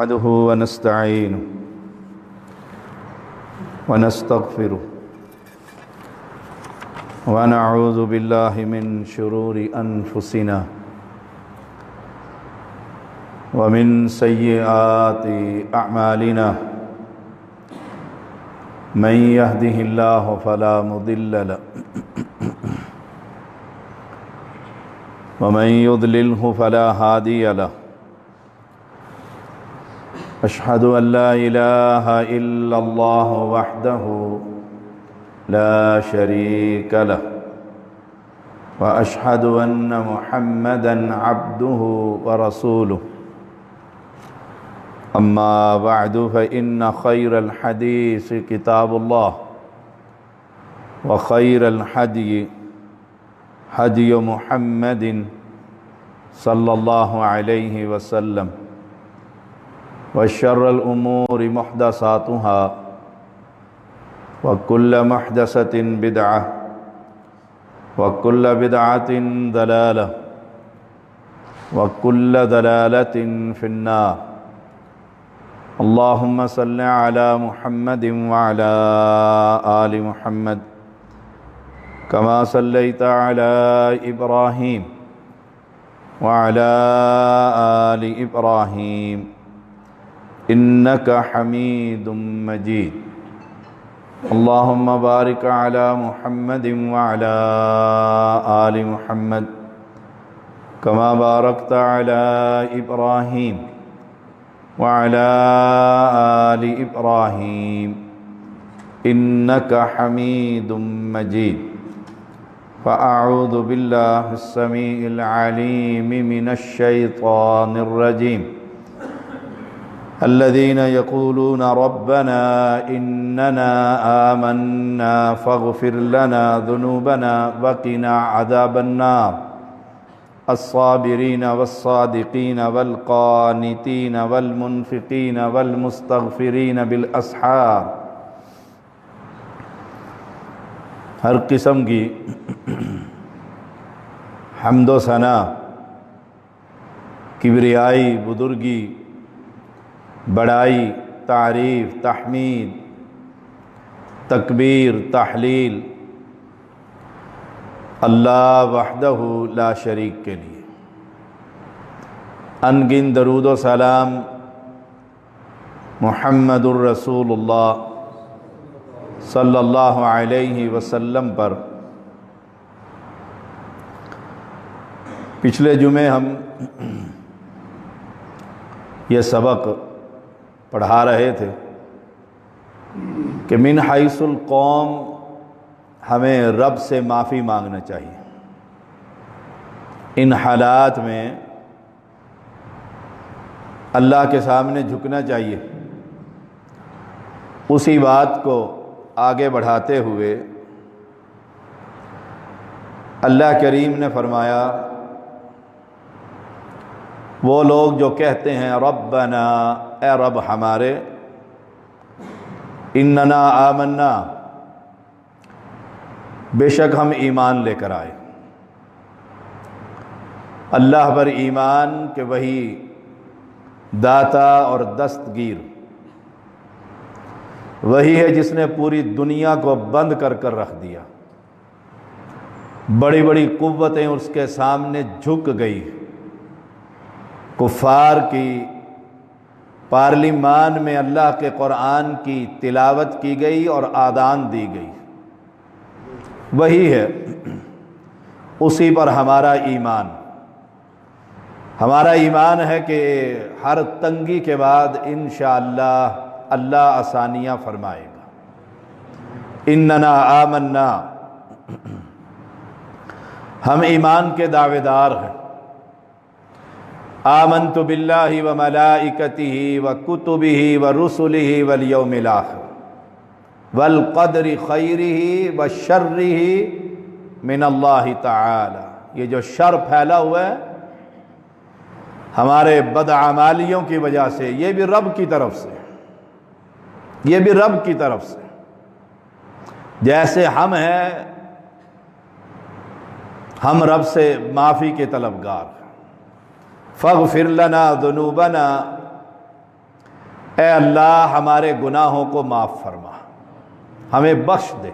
نحمده ونستعينه ونستغفره ونعوذ بالله من شرور أنفسنا ومن سيئات أعمالنا من يهده الله فلا مضل له ومن يضلله فلا هادي له أشهد أن لا إله إلا الله وحده لا شريك له وأشهد أن محمدًا عبده ورسوله أما بعد فإن خير الحديث كتاب الله وخير الهدي هدي محمد صلى الله عليه وسلم وشر الأمور محدثاتها وكل محدثة بدعة وكل بدعة ضلالة وكل ضلالة في النار اللهم صل على محمد وعلى آل محمد كما صليت على إبراهيم وعلى آل إبراهيم إنك حميد مجيد اللهم بارك على محمد وعلى آل محمد كما باركت على إبراهيم وعلى آل إبراهيم إنك حميد مجيد فأعوذ بالله السميع العليم من الشيطان الرجيم الذين يقولون ربنا إننا آمنا فاغفر لنا ذنوبنا وقنا عذاب النار الصابرين والصادقين والقانتين والمنفقين والمستغفرين بالأسحار ہر قسم کی حمد و ثنا، کبریائی، بزرگی، بڑائی، تعریف، تحمید، تکبیر، تحلیل اللہ وحدہ لا شریک کے لیے، ان گن درود و سلام محمد الرسول اللہ صلی اللہ علیہ وسلم پر۔ پچھلے جمعے ہم یہ سبق پڑھا رہے تھے کہ من حیث القوم ہمیں رب سے معافی مانگنا چاہیے، ان حالات میں اللہ کے سامنے جھکنا چاہیے۔ اسی بات کو آگے بڑھاتے ہوئے اللہ کریم نے فرمایا وہ لوگ جو کہتے ہیں ربنا، اے رب ہمارے، اننا آمنا، بے شک ہم ایمان لے کر آئے۔ اللہ پر ایمان کہ وہی داتا اور دستگیر، وہی ہے جس نے پوری دنیا کو بند کر کر رکھ دیا، بڑی بڑی قوتیں اس کے سامنے جھک گئی، کفار کی پارلیمان میں اللہ کے قرآن کی تلاوت کی گئی اور آذان دی گئی، وہی ہے، اسی پر ہمارا ایمان۔ ہمارا ایمان ہے کہ ہر تنگی کے بعد انشاءاللہ اللہ آسانیاں فرمائے گا۔ اننا آمنا، ہم ایمان کے دعوے دار ہیں۔ آمنت باللہ وملائکتہ وکتبہ ورسلہ والیوم الآخر والقدر خیرہ وشرہ من اللہ تعالی۔ یہ جو شر پھیلا ہوا ہے ہمارے بدعمالیوں کی وجہ سے، یہ بھی رب کی طرف سے، یہ بھی رب کی طرف سے۔ جیسے ہم ہیں، ہم رب سے معافی کے طلبگار، فاغفر لنا ذنوبنا، اے اللہ ہمارے گناہوں کو معاف فرما، ہمیں بخش دے۔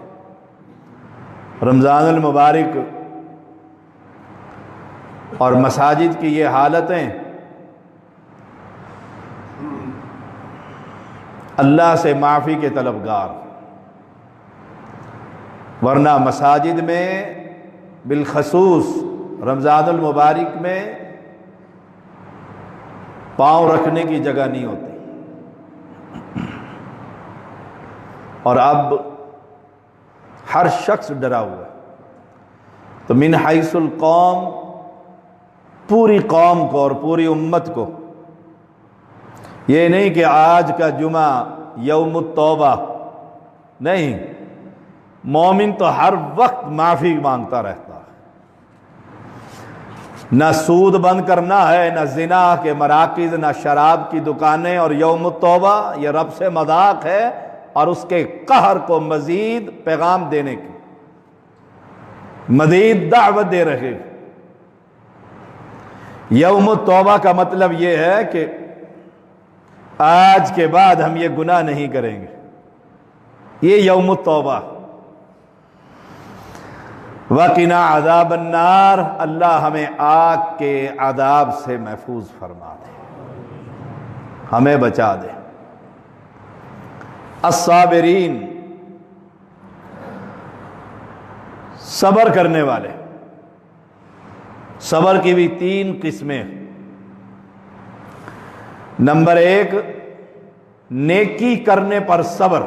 رمضان المبارک اور مساجد کی یہ حالتیں اللہ سے معافی کے طلبگار، ورنہ مساجد میں بالخصوص رمضان المبارک میں پاؤں رکھنے کی جگہ نہیں ہوتی۔ اور اب ہر شخص ڈرا ہوا ہے، تو من حیث القوم، پوری قوم کو اور پوری امت کو، یہ نہیں کہ آج کا جمعہ یوم التوبہ، نہیں، مومن تو ہر وقت معافی مانگتا رہتا ہے۔ نہ سود بند کرنا ہے، نہ زنا کے مراکز، نہ شراب کی دکانیں، اور یوم التوبہ یہ رب سے مذاق ہے اور اس کے قہر کو مزید پیغام دینے کی، مزید دعوت دے رہے۔ یوم التوبہ کا مطلب یہ ہے کہ آج کے بعد ہم یہ گناہ نہیں کریں گے، یہ یوم التوبہ۔ وَقِنَا عَذَابَ النَّارِ، اللہ ہمیں آگ کے عذاب سے محفوظ فرما دے، ہمیں بچا دے۔ الصابرین، صبر کرنے والے۔ صبر کی بھی 3 قسمیں۔ نمبر 1، نیکی کرنے پر صبر۔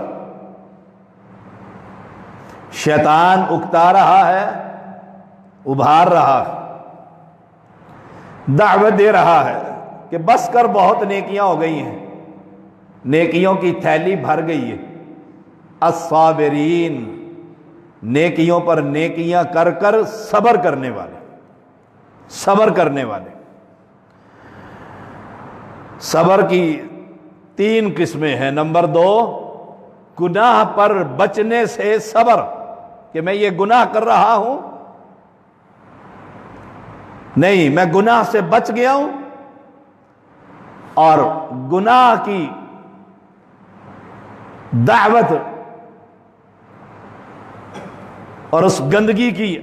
شیطان اکتا رہا ہے، ابھار رہا ہے، دعوت دے رہا ہے کہ بس کر، بہت نیکیاں ہو گئی ہیں، نیکیوں کی تھیلی بھر گئی ہے۔ الصابرین، نیکیوں پر نیکیاں کر کر صبر کرنے والے، صبر کرنے والے۔ صبر کی 3 قسمیں ہیں۔ نمبر 2، گناہ پر بچنے سے صبر، کہ میں یہ گناہ کر رہا ہوں، نہیں، میں گناہ سے بچ گیا ہوں، اور گناہ کی دعوت اور اس گندگی کی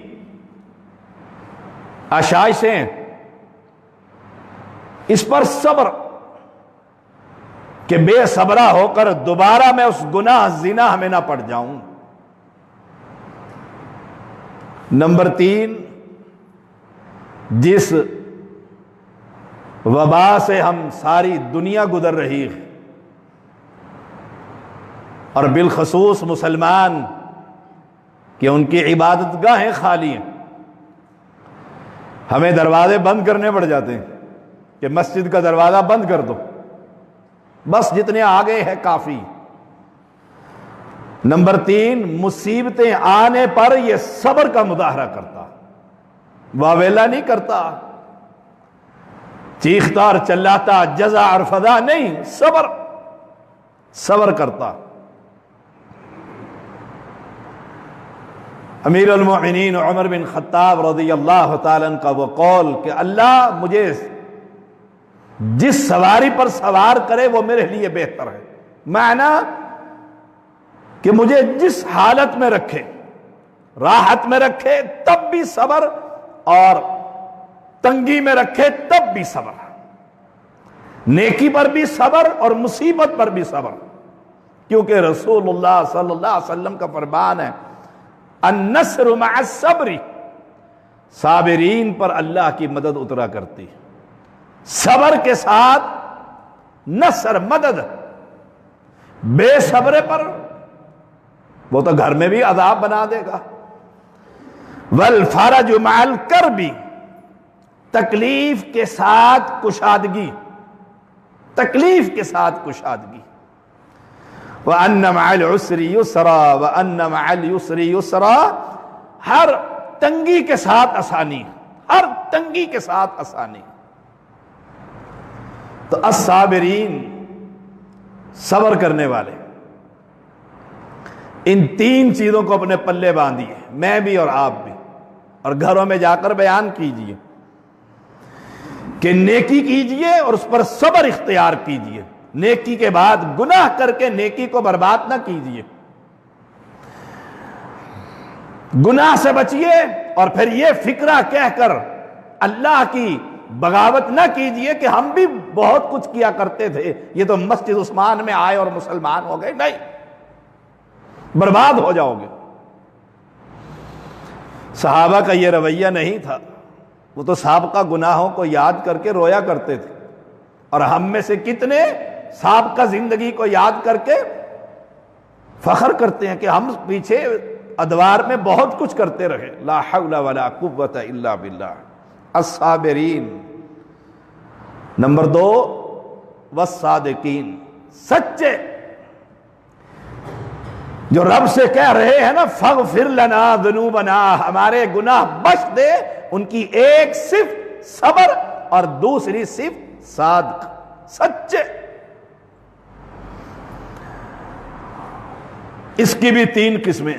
آشائشیں، اس پر صبر، کہ بے صبرا ہو کر دوبارہ میں اس گناہ زنا میں نہ پڑ جاؤں۔ نمبر 3، جس وبا سے ہم ساری دنیا گزر رہی ہے، اور بالخصوص مسلمان، کہ ان کی عبادت گاہیں خالی ہیں، ہمیں دروازے بند کرنے پڑ جاتے ہیں کہ مسجد کا دروازہ بند کر دو، بس جتنے آگے ہے کافی۔ نمبر 3، مصیبتیں آنے پر یہ صبر کا مظاہرہ کرتا، واویلا نہیں کرتا، چیختا اور چلاتا، جزع اور فضا نہیں، صبر کرتا۔ امیر المؤمنین عمر بن خطاب رضی اللہ تعالیٰ عنہ کا وہ قول کہ اللہ مجھے جس سواری پر سوار کرے وہ میرے لیے بہتر ہے، معنی کہ مجھے جس حالت میں رکھے، راحت میں رکھے تب بھی صبر، اور تنگی میں رکھے تب بھی صبر، نیکی پر بھی صبر اور مصیبت پر بھی صبر، کیونکہ رسول اللہ صلی اللہ علیہ وسلم کا فرمان ہے، النصر مع الصبر، صابرین پر اللہ کی مدد اترا کرتی ہے، صبر کے ساتھ نصر، مدد۔ بے صبرے پر وہ تو گھر میں بھی عذاب بنا دے گا۔ والفرج مع الکرب، تکلیف کے ساتھ کشادگی، تکلیف کے ساتھ کشادگی۔ وَأَنَّ مَعَ الْعُسْرِ يُسْرًا وَأَنَّ مَعَ الْيُسْرِ يُسْرًا، ہر تنگی کے ساتھ آسانی، ہر تنگی کے ساتھ آسانی۔ تو الصابرین، صبر کرنے والے، ان 3 چیزوں کو اپنے پلے باندھیے، میں بھی اور آپ بھی، اور گھروں میں جا کر بیان کیجئے کہ نیکی کیجئے اور اس پر صبر اختیار کیجئے، نیکی کے بعد گناہ کر کے نیکی کو برباد نہ کیجیے، گناہ سے بچیے، اور پھر یہ فکرہ کہہ کر اللہ کی بغاوت نہ کیجئے کہ ہم بھی بہت کچھ کیا کرتے تھے، یہ تو مسجد عثمان میں آئے اور مسلمان ہو گئے، نہیں، برباد ہو جاؤ گے۔ صحابہ کا یہ رویہ نہیں تھا، وہ تو سابقہ گناہوں کو یاد کر کے رویا کرتے تھے، اور ہم میں سے کتنے سابقہ زندگی کو یاد کر کے فخر کرتے ہیں کہ ہم پیچھے ادوار میں بہت کچھ کرتے رہے۔ لا حول ولا قوت الا باللہ۔ الصابرین، نمبر 2 والصادقین، سچے، جو رب سے کہہ رہے ہیں نا فاغفر لنا ذنوبنا، ہمارے گناہ بخش دے، ان کی ایک صفت صبر اور دوسری صفت صادق، سچے۔ اس کی بھی 3 قسمیں،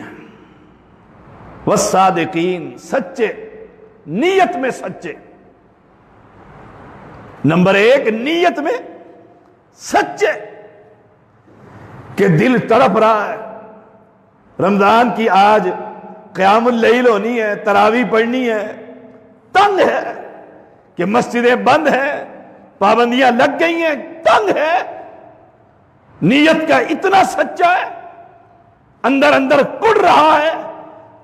والصادقین، سچے، نیت میں سچے۔ نمبر 1 نیت میں سچے، کہ دل تڑپ رہا ہے، رمضان کی آج قیام اللیل ہونی ہے، تراویح پڑھنی ہے، تنگ ہے کہ مسجدیں بند ہیں، پابندیاں لگ گئی ہیں، تنگ ہے، نیت کا اتنا سچا ہے، اندر اندر کڑ رہا ہے،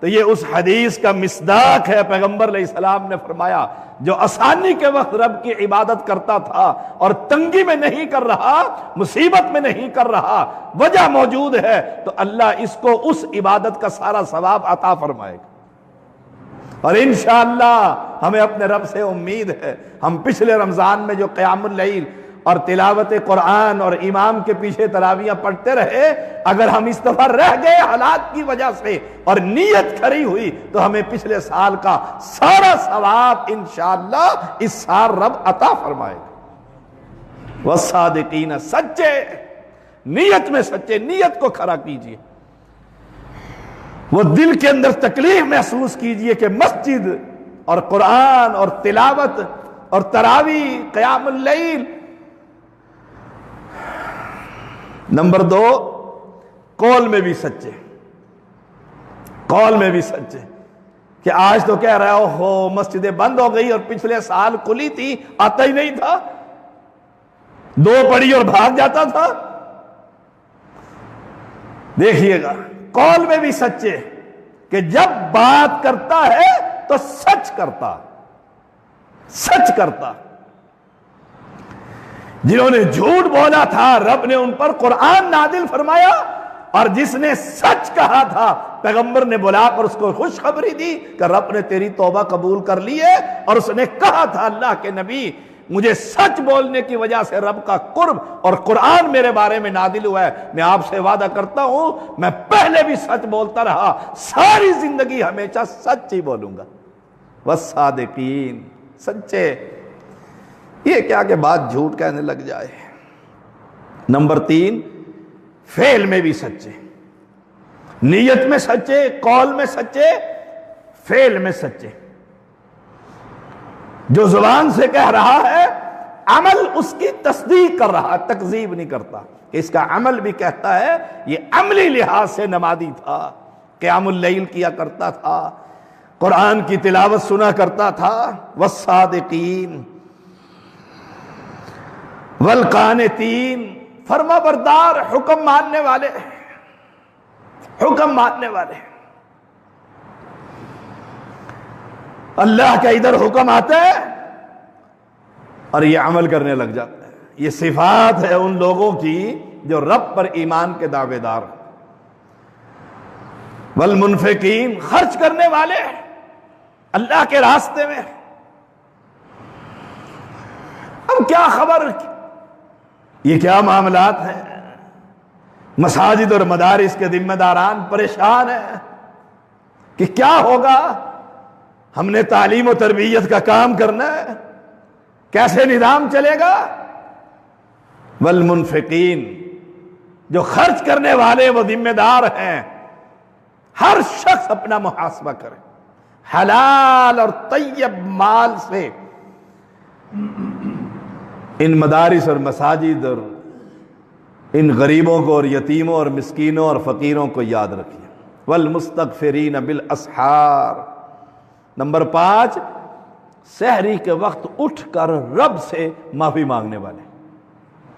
تو یہ اس حدیث کا مصداق ہے۔ پیغمبر علیہ السلام نے فرمایا جو آسانی کے وقت رب کی عبادت کرتا تھا اور تنگی میں نہیں کر رہا، مصیبت میں نہیں کر رہا، وجہ موجود ہے، تو اللہ اس کو اس عبادت کا سارا ثواب عطا فرمائے گا۔ اور انشاءاللہ ہمیں اپنے رب سے امید ہے، ہم پچھلے رمضان میں جو قیام اللیل اور تلاوت قرآن اور امام کے پیچھے تراویحاں پڑھتے رہے، اگر ہم اس دفعہ رہ گئے حالات کی وجہ سے اور نیت کھری ہوئی، تو ہمیں پچھلے سال کا سارا ثواب انشاءاللہ اس سال رب عطا فرمائے گا۔ والصادقین، سچے، نیت میں سچے، نیت کو کھرا کیجئے، وہ دل کے اندر تکلیف محسوس کیجئے کہ مسجد اور قرآن اور تلاوت اور تراویح، قیام اللیل۔ نمبر 2 قول میں بھی سچے، قول میں بھی سچے، کہ آج تو کہہ رہا ہو مسجدیں بند ہو گئی اور پچھلے سال کھلی تھی، آتا ہی نہیں تھا، 2 پڑھی اور بھاگ جاتا تھا۔ دیکھیے گا قول میں بھی سچے، کہ جب بات کرتا ہے تو سچ کرتا، سچ کرتا۔ جنہوں نے جھوٹ بولا تھا رب نے ان پر قرآن نازل فرمایا، اور جس نے سچ کہا تھا پیغمبر نے بلا کر اس کو خوشخبری دی کہ رب نے تیری توبہ قبول کر لی ہے، اور اس نے کہا تھا اللہ کے نبی مجھے سچ بولنے کی وجہ سے رب کا قرب اور قرآن میرے بارے میں نازل ہوا ہے، میں آپ سے وعدہ کرتا ہوں میں پہلے بھی سچ بولتا رہا، ساری زندگی ہمیشہ سچ ہی بولوں گا۔ والصادقین، سچے، یہ کیا کہ بات جھوٹ کہنے لگ جائے۔ نمبر 3 فعل میں بھی سچے، نیت میں سچے، قول میں سچے، فعل میں سچے۔ جو زبان سے کہہ رہا ہے عمل اس کی تصدیق کر رہا، تکذیب نہیں کرتا، کہ اس کا عمل بھی کہتا ہے یہ عملی لحاظ سے نمازی تھا، قیام اللیل کیا کرتا تھا، قرآن کی تلاوت سنا کرتا تھا۔ والصادقین والقانتین، فرما بردار، حکم ماننے والے، حکم ماننے والے۔ اللہ کا ادھر حکم آتا ہے اور یہ عمل کرنے لگ جاتا ہے۔ یہ صفات ہے ان لوگوں کی جو رب پر ایمان کے دعوے دار۔ والمنفقین، خرچ کرنے والے اللہ کے راستے میں۔ اب کیا خبر یہ کیا معاملات ہیں، مساجد اور مدارس کے ذمہ داران پریشان ہیں کہ کیا ہوگا، ہم نے تعلیم و تربیت کا کام کرنا ہے، کیسے نظام چلے گا۔ والمنفقین، جو خرچ کرنے والے وہ ذمہ دار ہیں، ہر شخص اپنا محاسبہ کرے، حلال اور طیب مال سے ان مدارس اور مساجد اور ان غریبوں کو اور یتیموں اور مسکینوں اور فقیروں کو یاد رکھیے۔ والمستغفرین بالاسحار۔ نمبر 5، سحری کے وقت اٹھ کر رب سے معافی مانگنے والے۔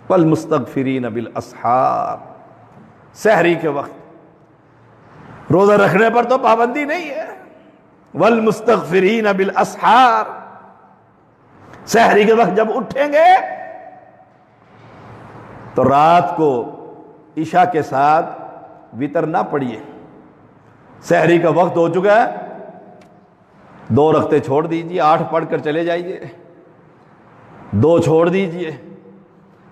والمستغفرین بالاسحار، سحری کے وقت، روزہ رکھنے پر تو پابندی نہیں ہے۔ والمستغفرین بالاسحار، سحری کے وقت جب اٹھیں گے تو رات کو عشاء کے ساتھ وتر نہ پڑھیے۔ سحری کا وقت ہو چکا ہے، 2 رکعتیں چھوڑ دیجئے، 8 پڑھ کر چلے جائیے، 2 چھوڑ دیجئے۔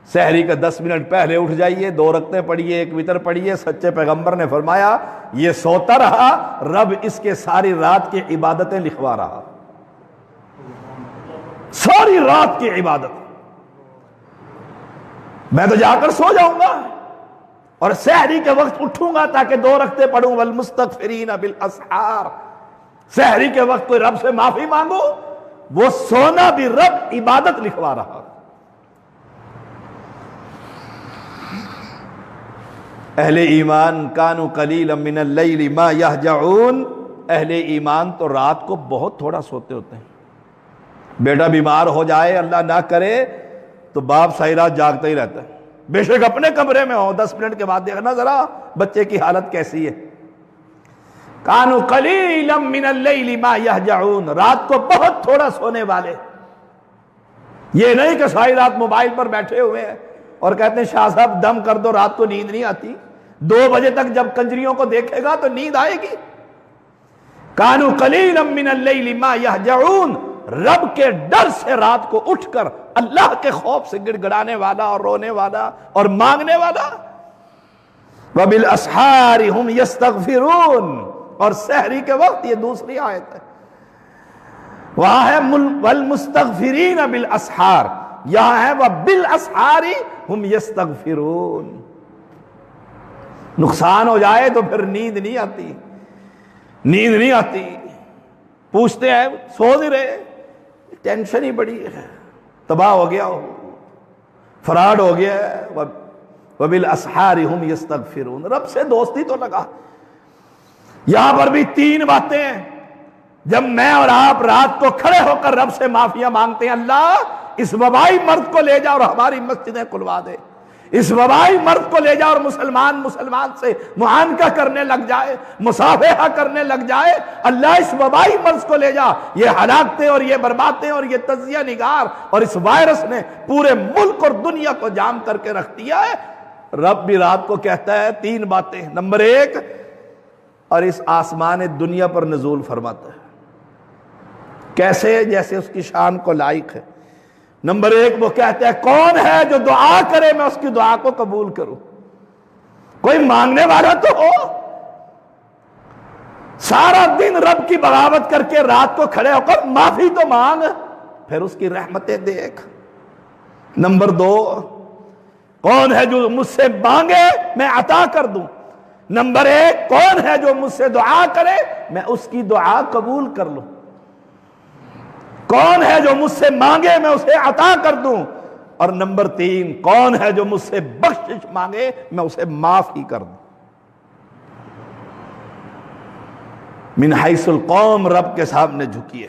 سحری کا 10 منٹ پہلے اٹھ جائیے، 2 رکعتیں پڑھیے، 1 وتر پڑھیے۔ سچے پیغمبر نے فرمایا یہ سوتا رہا، رب اس کے ساری رات کی عبادتیں لکھوا رہا، ساری رات کی عبادت۔ میں تو جا کر سو جاؤں گا اور سحری کے وقت اٹھوں گا تاکہ 2 رکعتیں پڑھوں۔ والمستغفرین بالاسحار، سحری کے وقت کوئی رب سے معافی مانگو، وہ سونا بھی رب عبادت لکھوا رہا۔ اہل ایمان کانوا قلیلا من اللیل ما یہجعون، اہل ایمان تو رات کو بہت تھوڑا سوتے ہوتے ہیں۔ بیٹا بیمار ہو جائے، اللہ نہ کرے، تو باپ ساری رات جاگتا ہی رہتا ہے، بے شک اپنے کمرے میں ہو، 10 منٹ کے بعد دیکھنا ذرا بچے کی حالت کیسی ہے۔ کانوا قلیلا من اللیل ما یہجعون، رات کو بہت تھوڑا سونے والے۔ یہ نہیں کہ ساری رات موبائل پر بیٹھے ہوئے ہیں اور کہتے ہیں شاہ صاحب دم کر دو، رات کو نیند نہیں آتی۔ 2 بجے تک جب کنجریوں کو دیکھے گا تو نیند آئے گی۔ کانوا قلیلا من اللیل ما یہجعون، رب کے ڈر سے رات کو اٹھ کر اللہ کے خوف سے گڑ گڑانے والا اور رونے والا اور مانگنے والا۔ وبالاسحار ہم یستغفرون، اور سحری کے وقت، یہ دوسری آیت ہے، وہاں ہے والمستغفرین بالاسحار، یہاں ہے وبالاسحار ہم یستغفرون۔ نقصان ہو جائے تو پھر نیند نہیں آتی، نیند نہیں آتی، پوچھتے ہیں سو نہیں رہے، ٹینشن ہی بڑی ہے، تباہ ہو گیا ہو، فراڈ ہو گیا ہے۔ وبالاسحار ہم یستغفرون، رب سے دوستی تو لگا۔ یہاں پر بھی 3 باتیں ہیں۔ جب میں اور آپ رات کو کھڑے ہو کر رب سے معافیاں مانگتے ہیں، اللہ اس وبائی مرد کو لے جا اور ہماری مسجدیں کھلوا دے، اس وبائی مرد کو لے جا اور مسلمان سے معانقہ کرنے لگ جائے، مصافحہ کرنے لگ جائے، اللہ اس وبائی مرض کو لے جا، یہ ہلاکتیں اور یہ بربادیں اور یہ تجزیہ نگار اور اس وائرس نے پورے ملک اور دنیا کو جام کر کے رکھ دیا ہے۔ رب بھی رات کو کہتا ہے 3 باتیں۔ نمبر 1، اور اس آسمان دنیا پر نزول فرماتا ہے، کیسے؟ جیسے اس کی شان کو لائق ہے۔ نمبر 1 وہ کہتا ہے کون ہے جو دعا کرے میں اس کی دعا کو قبول کروں؟ کوئی مانگنے والا تو ہو۔ سارا دن رب کی بغاوت کر کے رات کو کھڑے ہو کر معافی تو مانگ، پھر اس کی رحمتیں دیکھ۔ نمبر 2، کون ہے جو مجھ سے مانگے میں عطا کر دوں؟ نمبر 1، کون ہے جو مجھ سے دعا کرے میں اس کی دعا قبول کر لوں؟ کون ہے جو مجھ سے مانگے میں اسے عطا کر دوں؟ اور نمبر 3، کون ہے جو مجھ سے بخشش مانگے میں اسے معاف ہی کر دوں؟ من حیث القوم رب کے سامنے جھکیے۔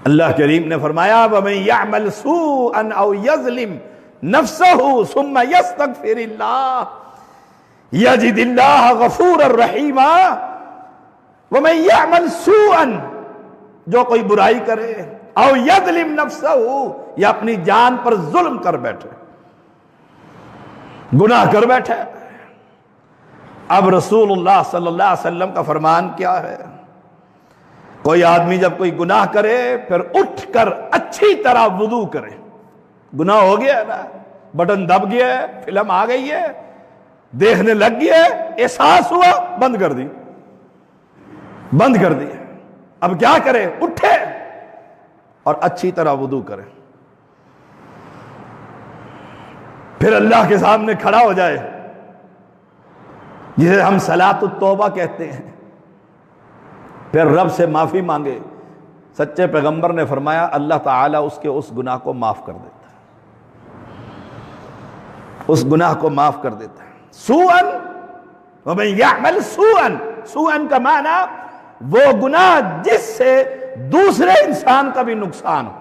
اللہ کریم نے فرمایا وَمَن يَعْمَلْ سُوءًا أَوْ يَظْلِمْ نَفْسَهُ ثُمَّ يَسْتَغْفِرِ اللَّهَ يَجِدِ اللَّهَ غَفُورًا رَحِيمًا۔ وَمَن يَعْمَلْ سُوءًا، جو کوئی برائی کرے، او یظلم نفسہ، یا اپنی جان پر ظلم کر بیٹھے، گناہ کر بیٹھے۔ اب رسول اللہ صلی اللہ علیہ وسلم کا فرمان کیا ہے؟ کوئی آدمی جب کوئی گناہ کرے پھر اٹھ کر اچھی طرح وضو کرے۔ گناہ ہو گیا ہے نا، بٹن دب گیا ہے، فلم آ گئی ہے، دیکھنے لگ گیا ہے، احساس ہوا، بند کر دی، بند کر دی۔ اب کیا کرے؟ اٹھے اور اچھی طرح وضو کرے، پھر اللہ کے سامنے کھڑا ہو جائے، جسے ہم صلاۃ التوبہ کہتے ہیں، پھر رب سے معافی مانگے۔ سچے پیغمبر نے فرمایا اللہ تعالیٰ اس کے اس گناہ کو معاف کر دیتا ہے۔ اس گناہ کو معاف کر دیتا ہے۔ سوءً ومن یعمل سوءً، سوءً کا معنی وہ گناہ جس سے دوسرے انسان کا بھی نقصان ہو،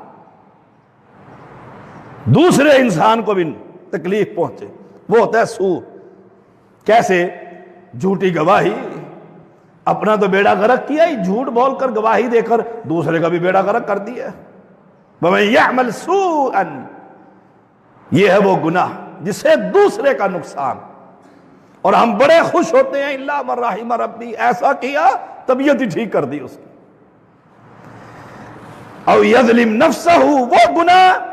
دوسرے انسان کو بھی تکلیف پہنچے، وہ ہوتا ہے سوء۔ کیسے؟ جھوٹی گواہی، اپنا تو بیڑا غرق کیا ہی، جھوٹ بول کر گواہی دے کر دوسرے کا بھی بیڑا غرق کر دیا۔ وَمَن يَعْمَلْ سُوءًا، یہ ہے وہ گناہ جس سے دوسرے کا نقصان، اور ہم بڑے خوش ہوتے ہیں الا من رحم ربی، ایسا کیا طبیعت ہی ٹھیک کر دی اس کی۔ او یظلم نفسہ، وہ گناہ،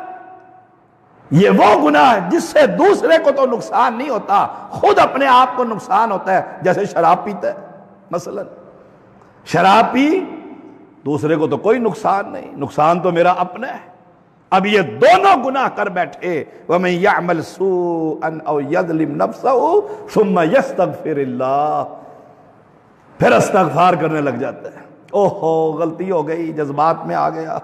یہ وہ گناہ جس سے دوسرے کو تو نقصان نہیں ہوتا، خود اپنے آپ کو نقصان ہوتا ہے۔ جیسے شراب پیتا ہے مثلا، شراب پی، دوسرے کو تو کوئی نقصان نہیں، نقصان تو میرا اپنا ہے۔ اب یہ دونوں گناہ کر بیٹھے، وَمَن يَعْمَلْ سُوءًا أَوْ يَظْلِمْ نَفْسَهُ ثُمَّ يَسْتَغْفِرِ اللَّهُ، پھر استغفار کرنے لگ جاتا ہے۔ اوہو غلطی ہو گئی، جذبات میں آ گیا،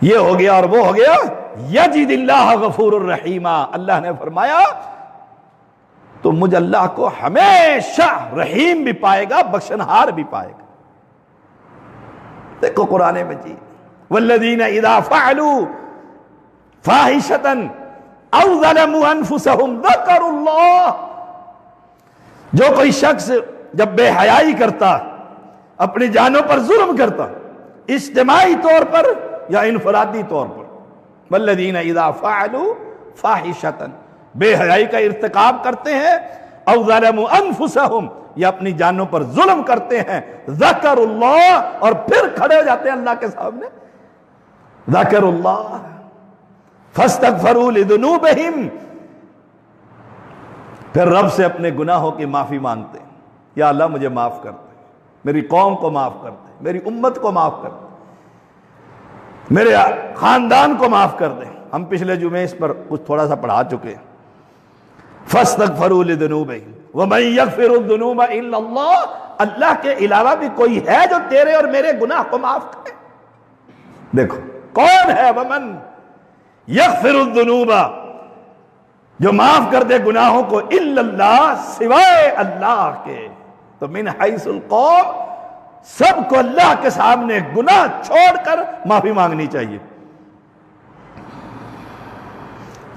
یہ ہو گیا اور وہ ہو گیا، یجد اللہ غفور الرحیم، اللہ نے فرمایا تو مجھ اللہ کو ہمیشہ رحیم بھی پائے گا، بخشنہار بھی پائے گا۔ دیکھو قرآن مجید، والذین اذا فعلوا فاحشۃ او ظلموا انفسهم ذکروا اللہ، جو کوئی شخص جب بے حیائی کرتا، اپنی جانوں پر ظلم کرتا، اجتماعی طور پر یا انفرادی طور پر، والذین اذا فعلوا فاحشۃ، بے حیائی کا ارتکاب کرتے ہیں، او ظلموا انفسهم، یا اپنی جانوں پر ظلم کرتے ہیں، ذکر اللہ، اور پھر کھڑے ہو جاتے ہیں اللہ کے سامنے، ذکر اللہ فاستغفروا لذنوبہم، پھر رب سے اپنے گناہوں کی معافی مانگتے ہیں، یا اللہ مجھے معاف کر دے، میری قوم کو معاف کر دے، میری امت کو معاف کر دے، میرے خاندان کو معاف کر دے۔ ہم پچھلے جمعے اس پر کچھ تھوڑا سا پڑھا چکے ہیں۔ فاستغفروا لذنوبہم ومن یغفر الذنوب الا اللہ، اللہ کے علاوہ بھی کوئی ہے جو تیرے اور میرے گناہ کو معاف کرے؟ دیکھو کون ہے؟ ومن یغفر الذنوب، جو معاف کر دے گناہوں کو، الا اللہ، سوائے اللہ کے۔ تو من حیث القوم، سب کو اللہ کے سامنے گناہ چھوڑ کر معافی مانگنی چاہیے۔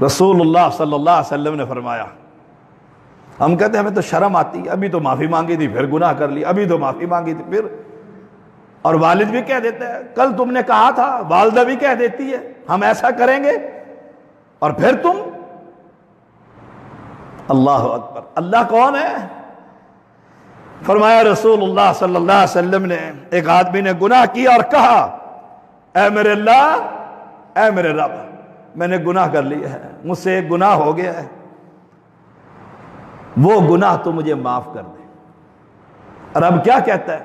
رسول اللہ صلی اللہ علیہ وسلم نے فرمایا، ہم کہتے ہیں ہمیں تو شرم آتی ہے، ابھی تو معافی مانگی تھی پھر گناہ کر لی، ابھی تو معافی مانگی تھی پھر، اور والد بھی کہہ دیتا ہے کل تم نے کہا تھا، والدہ بھی کہہ دیتی ہے ہم ایسا کریں گے، اور پھر تم۔ اللہ اکبر، اللہ کون ہے؟ فرمایا رسول اللہ صلی اللہ علیہ وسلم نے، ایک آدمی نے گناہ کیا اور کہا اے میرے اللہ، اے میرے رب، میں نے گناہ کر لیا ہے، مجھ سے ایک گناہ ہو گیا ہے، وہ گناہ تو مجھے معاف کر دے۔ رب کیا کہتا ہے؟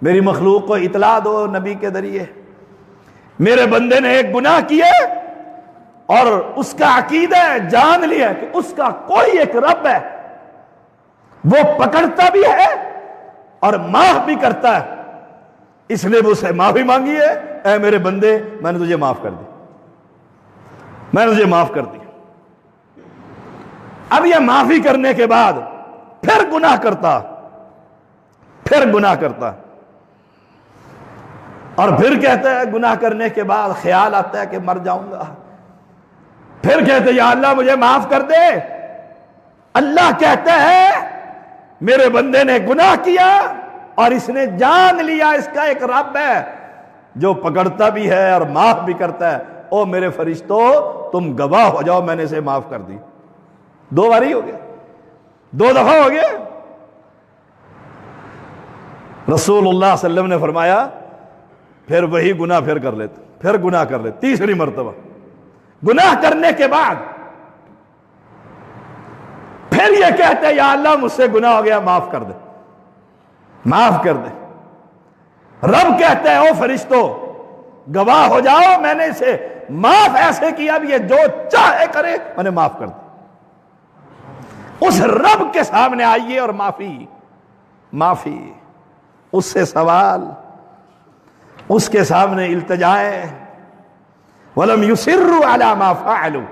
میری مخلوق کو اطلاع دو نبی کے ذریعے، میرے بندے نے ایک گناہ کیا اور اس کا عقیدہ ہے، جان لیا کہ اس کا کوئی ایک رب ہے، وہ پکڑتا بھی ہے اور معاف بھی کرتا ہے، اس لیے وہ اسے معافی مانگی ہے، اے میرے بندے میں نے تجھے معاف کر دی، میں نے تجھے معاف کر دی۔ اب یہ معافی کرنے کے بعد پھر گناہ کرتا، پھر گناہ کرتا، اور پھر کہتا ہے گناہ کرنے کے بعد خیال آتا ہے کہ مر جاؤں گا، پھر کہتے ہیں یا اللہ مجھے معاف کر دے۔ اللہ کہتا ہے میرے بندے نے گناہ کیا اور اس نے جان لیا اس کا ایک رب ہے جو پکڑتا بھی ہے اور معاف بھی کرتا ہے، او میرے فرشتوں تم گواہ ہو جاؤ میں نے اسے معاف کر دی۔ دو بار ہی ہو گیا، دو دفعہ ہو گیا۔ رسول اللہ صلی اللہ علیہ وسلم نے فرمایا پھر وہی گناہ پھر کر لیتے، پھر گناہ کر لیتے، تیسری مرتبہ گناہ کرنے کے بعد پھر یہ کہتے ہیں یا اللہ مجھ سے گناہ ہو گیا، معاف کر دے، معاف کر دے۔ رب کہتا ہے او فرشتوں گواہ ہو جاؤ میں نے اسے معاف ایسے کیا، اب یہ جو چاہے کرے میں نے معاف کر دی۔ اس رب کے سامنے آئیے اور معافی، اس سے سوال، اس کے سامنے التجائے، وَلَمْ يُصِرُّوا عَلَى مَا فَعَلُوا،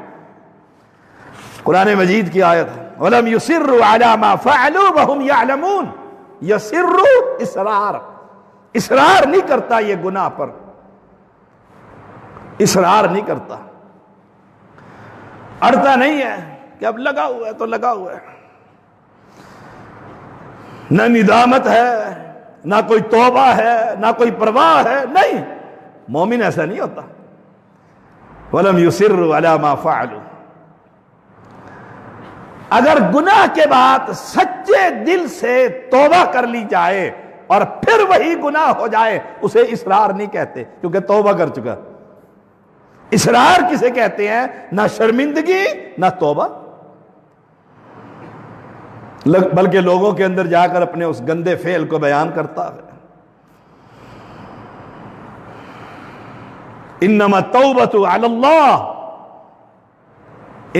قرآن مجید کی آیت ہے وَلَمْ يُصِرُّوا عَلَى مَا فَعَلُوا وَهُمْ يَعْلَمُونَ. يَصِرُّ اصرار نہیں کرتا یہ گناہ پر، اصرار نہیں کرتا، اڑتا نہیں ہے کہ اب لگا ہوا ہے تو لگا ہوا ہے، نہ ندامت ہے، نہ کوئی توبہ ہے، نہ کوئی پرواہ ہے. نہیں، مومن ایسا نہیں ہوتا. وَلَمْ يُصِرُّوا عَلَى مَا فَعَلُوا. اگر گناہ کے بعد سچے دل سے توبہ کر لی جائے اور پھر وہی گناہ ہو جائے اسے اصرار نہیں کہتے، کیونکہ توبہ کر چکا. اصرار کسے کہتے ہیں؟ نہ شرمندگی نہ توبہ، بلکہ لوگوں کے اندر جا کر اپنے اس گندے فعل کو بیان کرتا ہے. انما التوبۃ علی اللہ،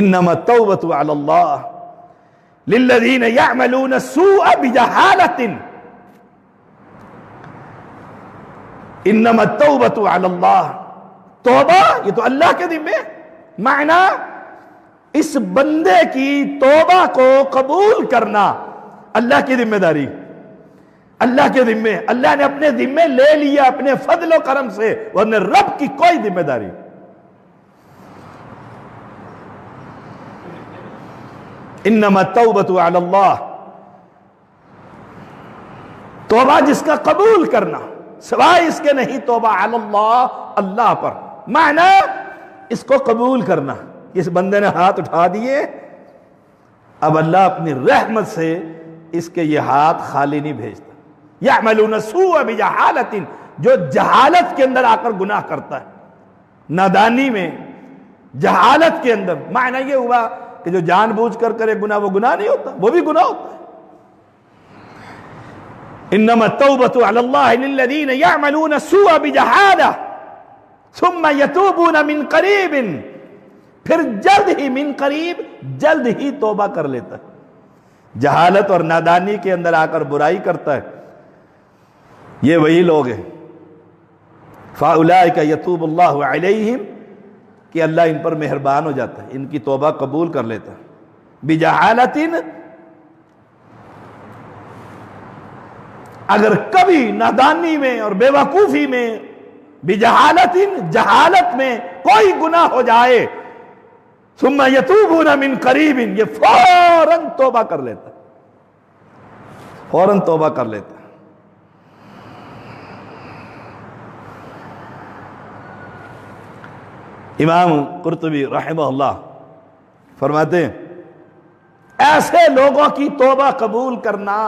انما التوبۃ علی اللہ للذین یعملون السوء بجہالۃ. انما التوبۃ علی اللہ، توبہ یہ تو اللہ کے ذمہ. معنی اس بندے کی توبہ کو قبول کرنا اللہ کی ذمہ داری، اللہ کے ذمہ. اللہ نے اپنے ذمہ لے لیا اپنے فضل و کرم سے، ورنہ رب کی کوئی ذمہ داری. انما التوبۃ علی اللہ، توبہ جس کا قبول کرنا، سوائے اس کے نہیں. توبہ علی اللہ، اللہ پر. معنی اس کو قبول کرنا. اس بندے نے ہاتھ اٹھا دیے، اب اللہ اپنی رحمت سے اس کے یہ ہاتھ خالی نہیں بھیجتا. یعملون السوء بجہالۃ، جو جہالت کے اندر آ کر گناہ کرتا ہے، نادانی میں، جہالت کے اندر. معنی یہ ہوا کہ جو جان بوجھ کر کرے گناہ، وہ گناہ نہیں ہوتا، وہ بھی گناہ ہوتا ہے. انما التوبۃ علی اللہ للذین یعملون السوء بجہالہ ثم یتوبون من قریب، پھر جلد ہی، من قریب جلد ہی توبہ کر لیتا ہے. جہالت اور نادانی کے اندر آ کر برائی کرتا ہے، یہ وہی لوگ ہیں. فَأُولَٰئِكَ يَتُوبُ اللَّهُ عَلَيْهِمْ، کہ اللہ ان پر مہربان ہو جاتا ہے، ان کی توبہ قبول کر لیتا ہے. بجہالۃ، اگر کبھی نادانی میں اور بے وقوفی میں، بجہالۃ جہالت میں کوئی گناہ ہو جائے، ثم یتوبون من قریب، یہ فوراً توبہ کر لیتا ہے، فوراً توبہ کر لیتا ہے. امام قرطبی رحمہ اللہ فرماتے ہیں ایسے لوگوں کی توبہ قبول کرنا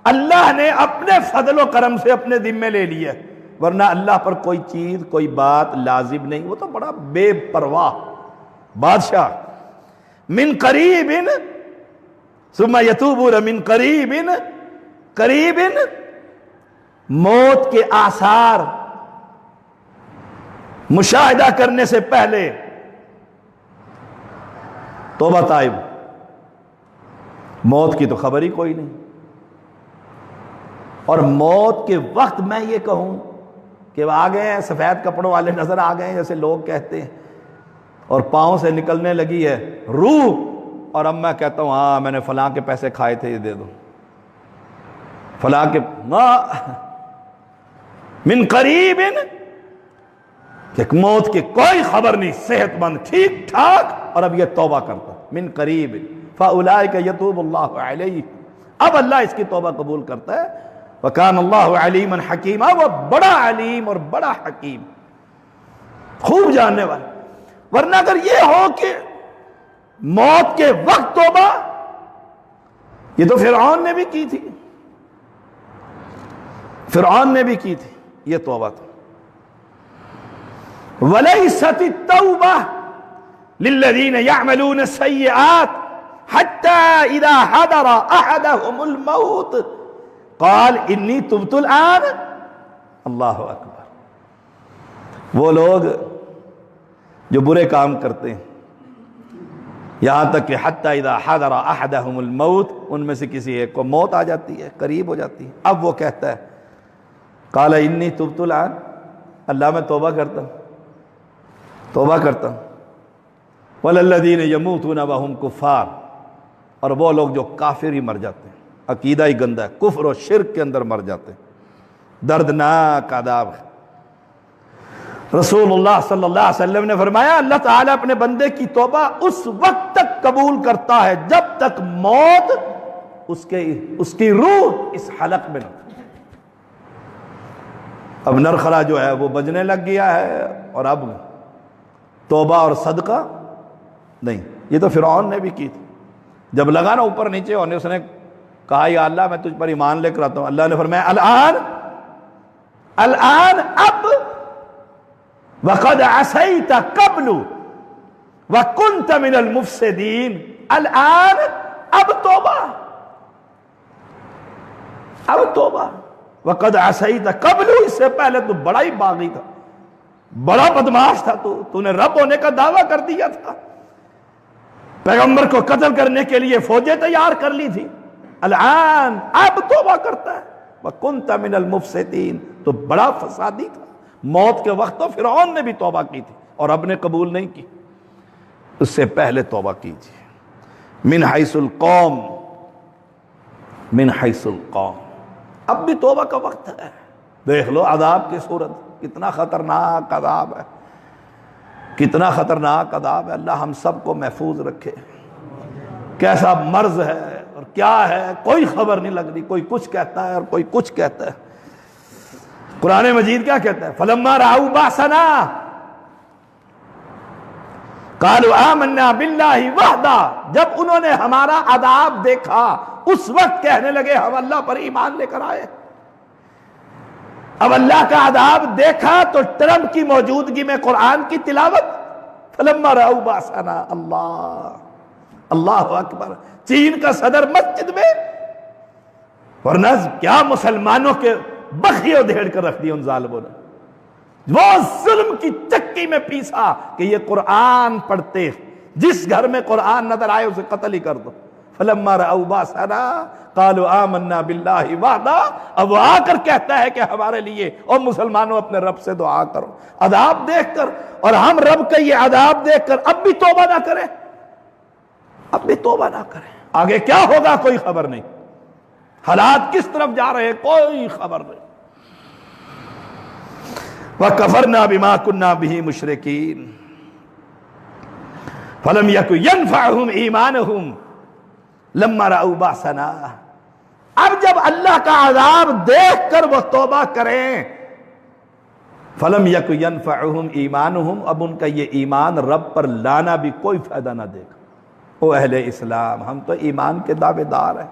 اللہ نے اپنے فضل و کرم سے اپنے ذمہ لے لیا، ورنہ اللہ پر کوئی چیز، کوئی بات لازم نہیں. وہ تو بڑا بے پرواہ بادشاہ. من قریب ثم یتوبون من قریب، قریب موت کے آثار مشاہدہ کرنے سے پہلے توبہ طائب. موت کی تو خبر ہی کوئی نہیں، اور موت کے وقت میں یہ کہوں کہ وہ آ گئے ہیں، سفید کپڑوں والے نظر آ گئے ہیں جیسے لوگ کہتے ہیں، اور پاؤں سے نکلنے لگی ہے روح، اور اب میں کہتا ہوں ہاں میں نے فلاں کے پیسے کھائے تھے، یہ دے دو، فلاں کے. من قریب، کہ موت کی کوئی خبر نہیں، صحت مند، ٹھیک ٹھاک، اور اب یہ توبہ کرتا. من قریب فاولئک یتوب اللہ علیہ، اب اللہ اس کی توبہ قبول کرتا ہے. وکان اللہ علیما حکیما، وہ بڑا علیم اور بڑا حکیم، خوب جاننے والا. ورنہ اگر یہ ہو کہ موت کے وقت توبہ، یہ تو فرعون نے بھی کی تھی، فرعون نے بھی کی تھی یہ توبہ. تو وَلَيْسَتِ التَّوْبَةُ لِلَّذِينَ يَعْمَلُونَ السَّيِّئَاتِ حَتَّى إِذَا حَضَرَ أَحَدَهُمُ الْمَوْتُ قَالَ إِنِّي تُبْتُ الْآنَ. اللہ اکبر. وہ لوگ جو برے کام کرتے ہیں، یہاں تک کہ حَتَّى إِذَا حَضَرَ أَحَدَهُمُ الْمَوْتُ، ان میں سے کسی ایک کو موت آ جاتی ہے، قریب ہو جاتی ہے، اب وہ کہتا ہے قَالَ إِنِّي تُبْتُ الْآنَ، اللہ میں توبہ کرتا ہوں، توبہ کرتا ہوں. وَلَلَّذِينَ يَمُوتُونَ وَهُمْ کفار، اور وہ لوگ جو کافر ہی مر جاتے ہیں، عقیدہ ہی گندہ ہے، کفر و شرک کے اندر مر جاتے ہیں، دردناک عذاب ہے۔ رسول اللہ صلی اللہ علیہ وسلم نے فرمایا اللہ تعالیٰ اپنے بندے کی توبہ اس وقت تک قبول کرتا ہے جب تک موت اس کی روح اس حلق میں نہ۔ اب نرخلا جو ہے وہ بجنے لگ گیا ہے، اور اب توبہ اور صدقہ نہیں۔ یہ تو فرعون نے بھی کی تھی، جب لگا نا اوپر نیچے ہونے، اس نے کہا یا اللہ میں تجھ پر ایمان لے کر آتا ہوں، اللہ نے فرمایا الآن اب وَقَدْ عَصَيْتَ قَبْلُ وَكُنْتَ مِنَ الْمُفْسِدِينَ، الآن اب توبہ، اب توبہ۔ وَقَدْ عَصَيْتَ قَبْلُ، اس سے پہلے تو بڑا ہی باغی تھا، بڑا بدماش تھا، تو نے رب ہونے کا دعویٰ کر دیا تھا، پیغمبر کو قتل کرنے کے لیے فوجیں تیار کر لی تھی، الآن اب توبہ کرتا ہے۔ وَكُنْتَ مِنَ الْمُفْسِدِينَ، تو بڑا فسادی تھا، موت کے وقت تو فرعون نے بھی توبہ کی تھی اور اب نے قبول نہیں کی، اس سے پہلے توبہ کیجیے۔ من حیث القوم، من حیث القوم، اب بھی توبہ کا وقت ہے۔ دیکھ لو عذاب کی صورت، کتنا خطرناک عذاب ہے، کتنا خطرناک عذاب ہے۔ اللہ ہم سب کو محفوظ رکھے۔ کیسا مرض ہے اور کیا ہے کوئی خبر نہیں لگ رہی، کوئی کچھ کہتا ہے اور کوئی کچھ کہتا ہے۔ قرآن مجید کیا کہتا ہے؟ فَلَمَّا رَأَوْا بَأْسَنَا قَالُوا آمَنَّا بِاللَّهِ وَحْدَهُ، جب انہوں نے ہمارا عذاب دیکھا اس وقت کہنے لگے ہم اللہ پر ایمان لے کر آئے۔ اب اللہ کا عذاب دیکھا تو ٹرمپ کی موجودگی میں قرآن کی تلاوت، فَلَمَّا رَأَوْا بَأْسَنَا، اللہ اکبر، چین کا صدر مسجد میں، ورنہ کیا مسلمانوں کے بخی ادھیڑ کر رکھ دی ان ظالموں نے، وہ ظلم کی چکی میں پیسا کہ یہ قرآن پڑھتے، جس گھر میں قرآن نظر آئے اسے قتل ہی کر دو۔ فَلَمَّا رَأَوْا بَأْسَنَا قَالُوا آمَنَّا بِاللَّهِ وَحْدَهُ، اب وہ آ کر کہتا ہے کہ ہمارے لیے اور مسلمانوں اپنے رب سے دعا کرو۔ عذاب دیکھ کر، اور ہم رب کا یہ عذاب دیکھ کر اب بھی توبہ نہ کریں، اب بھی توبہ نہ کریں، آگے کیا ہوگا کوئی خبر نہیں، حالات کس طرف جا رہے کوئی خبر نہیں۔ وَكَفَرْنَا بِمَا كُنَّا بِهِ مُشْرِكِينَ فَلَمْ يَكُنْ يَنْفَعُهُمْ إِيمَانُهُمْ لَمَّا رَأَوْا بَأْسَنَا، اب جب اللہ کا عذاب دیکھ کر وہ توبہ کریں، فَلَمْ يَكُنْ يَنْفَعُهُمْ إِيمَانُهُمْ، اب ان کا یہ ایمان رب پر لانا بھی کوئی فائدہ نہ دے گا۔ او اہل اسلام، ہم تو ایمان کے دعوے دار ہیں،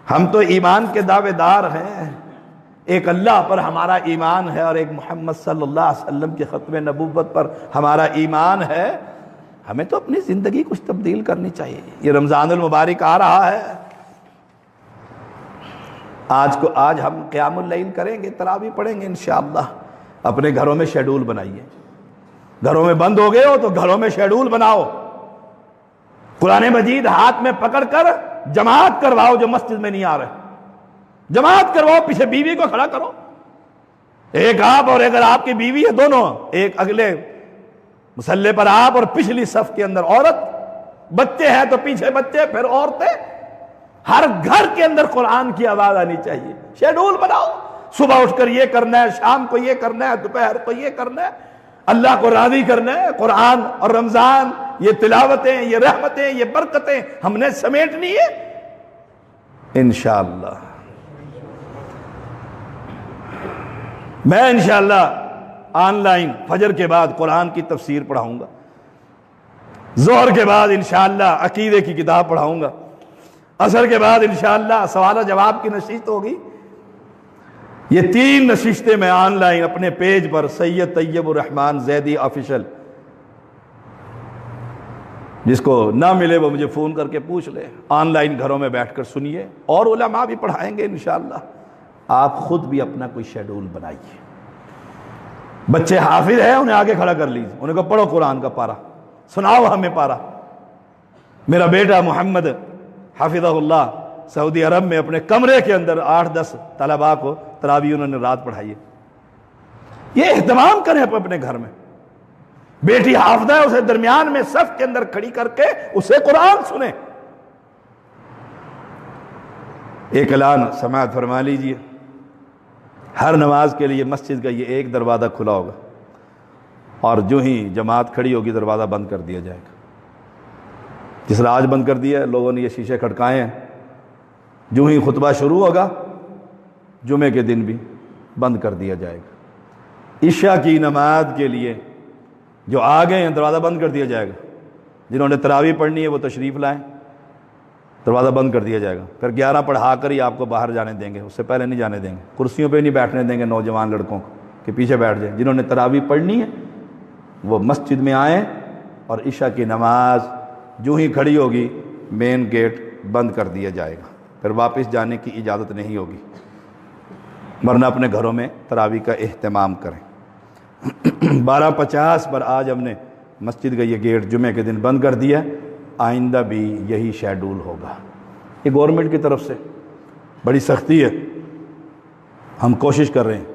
ہم تو ایمان کے دعوے دار ہیں، ایک اللہ پر ہمارا ایمان ہے اور ایک محمد صلی اللہ علیہ وسلم کے ختم نبوت پر ہمارا ایمان ہے۔ ہمیں تو اپنی زندگی کچھ تبدیل کرنی چاہیے۔ یہ رمضان المبارک آ رہا ہے، آج ہم قیام اللیل کریں گے، تراویح پڑھیں گے انشاءاللہ۔ اپنے گھروں میں شیڈول بنائیے، گھروں میں بند ہو گئے ہو تو گھروں میں شیڈول بناؤ، قرآن مجید ہاتھ میں پکڑ کر جماعت کرواؤ، جو مسجد میں نہیں آ رہے جماعت کرواؤ، پیچھے بیوی کو کھڑا کرو، ایک آپ اور اگر آپ کی بیوی ہے دونوں، ایک اگلے مسلح پر آپ اور پچھلی صف کے اندر عورت، بچے ہیں تو پیچھے بچے، پھر عورتیں، ہر گھر کے اندر قرآن کی آواز آنی چاہیے۔ شیڈول بناؤ، صبح اٹھ کر یہ کرنا ہے، شام کو یہ کرنا ہے، دوپہر کو یہ کرنا ہے، اللہ کو راضی کرنا ہے۔ قرآن اور رمضان، یہ تلاوتیں، یہ رحمتیں، یہ برکتیں ہم نے سمیٹنی ہے انشاءاللہ۔ میں انشاءاللہ آن لائن فجر کے بعد قرآن کی تفسیر پڑھاؤں گا، ظہر کے بعد انشاءاللہ عقیدے کی کتاب پڑھاؤں گا، عصر کے بعد انشاءاللہ سوال و جواب کی نشست ہوگی۔ یہ 3 نشستیں میں آن لائن اپنے پیج پر سید طیب الرحمن زیدی آفیشل، جس کو نہ ملے وہ مجھے فون کر کے پوچھ لے، آن لائن گھروں میں بیٹھ کر سنیے، اور علماء بھی پڑھائیں گے انشاءاللہ۔ آپ خود بھی اپنا کوئی شیڈول بنائیے۔ بچے حافظ ہیں، انہیں آگے کھڑا کر لیجیے، انہیں کہا پڑھو قرآن کا پارہ، سناؤ ہمیں پارہ۔ میرا بیٹا محمد حافظہ اللہ سعودی عرب میں اپنے کمرے کے اندر 8-10 طلباء کو تراویح انہوں نے رات پڑھائی ہے۔ یہ اہتمام کریں اپنے گھر میں، بیٹی حافظہ ہے، اسے درمیان میں صف کے اندر کھڑی کر کے اسے قرآن سنیں۔ ایک اعلان سماعت فرما لیجئے، ہر نماز کے لیے مسجد کا یہ ایک دروازہ کھلا ہوگا، اور جو ہی جماعت کھڑی ہوگی دروازہ بند کر دیا جائے گا۔ جس طرح آج بند کر دیا ہے، لوگوں نے یہ شیشے کھٹکائے ہیں، جو ہی خطبہ شروع ہوگا جمعے کے دن بھی بند کر دیا جائے گا۔ عشاء کی نماز کے لیے جو آ گئے ہیں دروازہ بند کر دیا جائے گا، جنہوں نے تراویح پڑھنی ہے وہ تشریف لائیں، دروازہ بند کر دیا جائے گا۔ پھر 11 پڑھا کر ہی آپ کو باہر جانے دیں گے، اس سے پہلے نہیں جانے دیں گے۔ کرسیوں پہ نہیں بیٹھنے دیں گے نوجوان لڑکوں کو کہ پیچھے بیٹھ جائیں۔ جنہوں نے تراویح پڑھنی ہے وہ مسجد میں آئیں، اور عشاء کی نماز جو ہی کھڑی ہوگی مین گیٹ بند کر دیا جائے گا، پھر واپس جانے کی اجازت نہیں ہوگی، ورنہ اپنے گھروں میں تراویح کا اہتمام کریں۔ 12:50 پر آج ہم نے مسجد کا یہ گیٹ جمعے کے دن بند کر دیا، آئندہ بھی یہی شیڈول ہوگا۔ یہ گورنمنٹ کی طرف سے بڑی سختی ہے، ہم کوشش کر رہے ہیں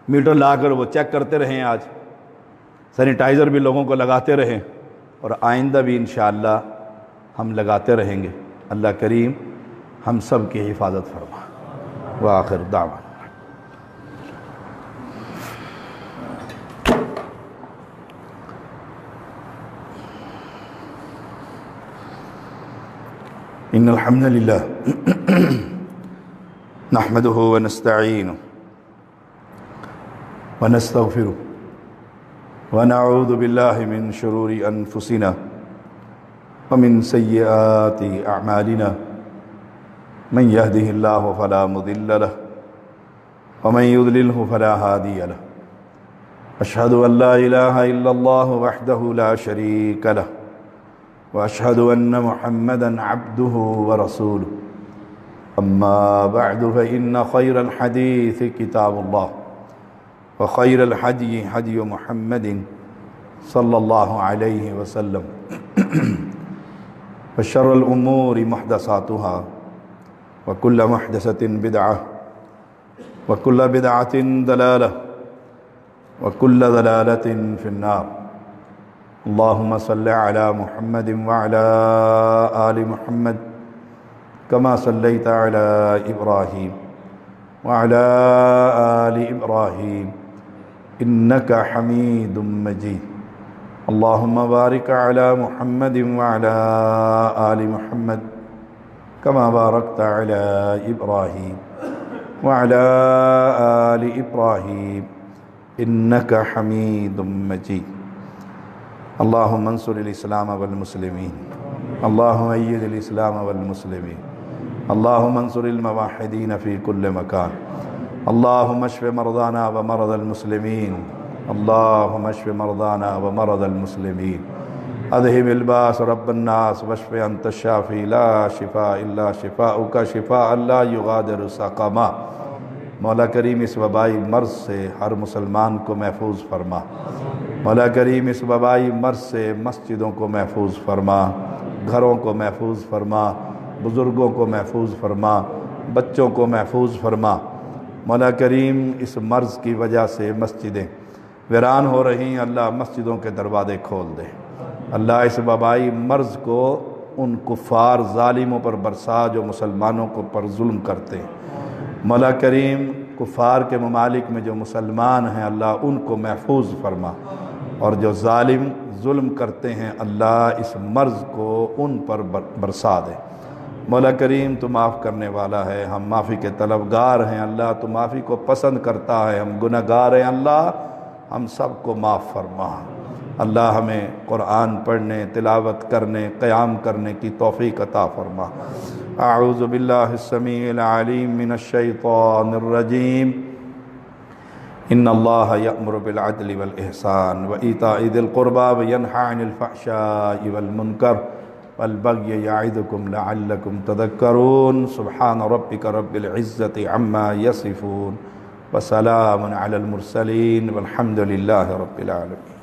میٹر لا کر وہ چیک کرتے رہیں، آج سینیٹائزر بھی لوگوں کو لگاتے رہیں، اور آئندہ بھی انشاءاللہ ہم لگاتے رہیں گے۔ اللہ کریم ہم سب کی حفاظت فرما۔ وآخر دعوانا ان الحمد للہ نحمده ونستعینه ونستغفره ونعوذ باللہ من شرور انفسنا ومن سیئات اعمالنا من يهده اللہ فلا مضل له ومن يضلله فلا هادی له اشهد ان لا الہ الا اللہ وحدہ لا شریک له وأشهد أن محمدًا عبده ورسوله أما بعد فإن خير الحديث كتاب الله وخير الهدي هدي محمد صلى الله عليه وسلم وشر الأمور محدثاتها وكل محدثة بدعة وكل بدعة ضلالة وكل ضلالة في النار۔ اللهم صل على محمد وعلى آل محمد كما صليت على إبراهيم وعلى آل إبراهيم إنك حميد مجيد۔ اللهم بارك على محمد وعلى آل محمد كما باركت على إبراهيم وعلى آل إبراهيم إنك حميد مجيد۔ اللهم انصر الاسلام والمسلمين، اللهم ايد الاسلام والمسلمين، اللهم انصر الموحدين في كل مكان، اللهم اشف مرضانا ومرضى المسلمين، اللهم اشف مرضانا ومرضى المسلمين، اذهب الباس رب الناس واشف انت الشافي لا شفاء الا شفاؤك شفاء لا يغادر سقما۔ مولا کریم اس وبائی مرض سے ہر مسلمان کو محفوظ فرما۔ مولا کریم اس وبائی مرض سے مسجدوں کو محفوظ فرما، گھروں کو محفوظ فرما، بزرگوں کو محفوظ فرما، بچوں کو محفوظ فرما۔ مولا کریم اس مرض کی وجہ سے مسجدیں ویران ہو رہی ہیں، اللہ مسجدوں کے دروازے کھول دے۔ اللہ اس وبائی مرض کو ان کفار ظالموں پر برسا جو مسلمانوں کو پر ظلم کرتے ہیں۔ مولا کریم کفار کے ممالک میں جو مسلمان ہیں اللہ ان کو محفوظ فرما، اور جو ظالم ظلم کرتے ہیں اللہ اس مرض کو ان پر برسا دے۔ مولا کریم تو معاف کرنے والا ہے، ہم معافی کے طلبگار ہیں اللہ، تو معافی کو پسند کرتا ہے، ہم گنہگار ہیں اللہ، ہم سب کو معاف فرما۔ اللہ ہمیں قرآن پڑھنے، تلاوت کرنے، قیام کرنے کی توفیق عطا فرما۔ اعوذ باللہ السمیع العلیم من الشیطان الرجیم۔ ان اللہ یأمر بالعدل والإحسان وإیتاء ذی القربى وینہی عن الفحشاء والمنکر والبغی یعظکم لعلکم تذکرون۔ سبحان ربک رب العزة عما یصفون وسلام علی المرسلین والحمد للہ رب العالمین۔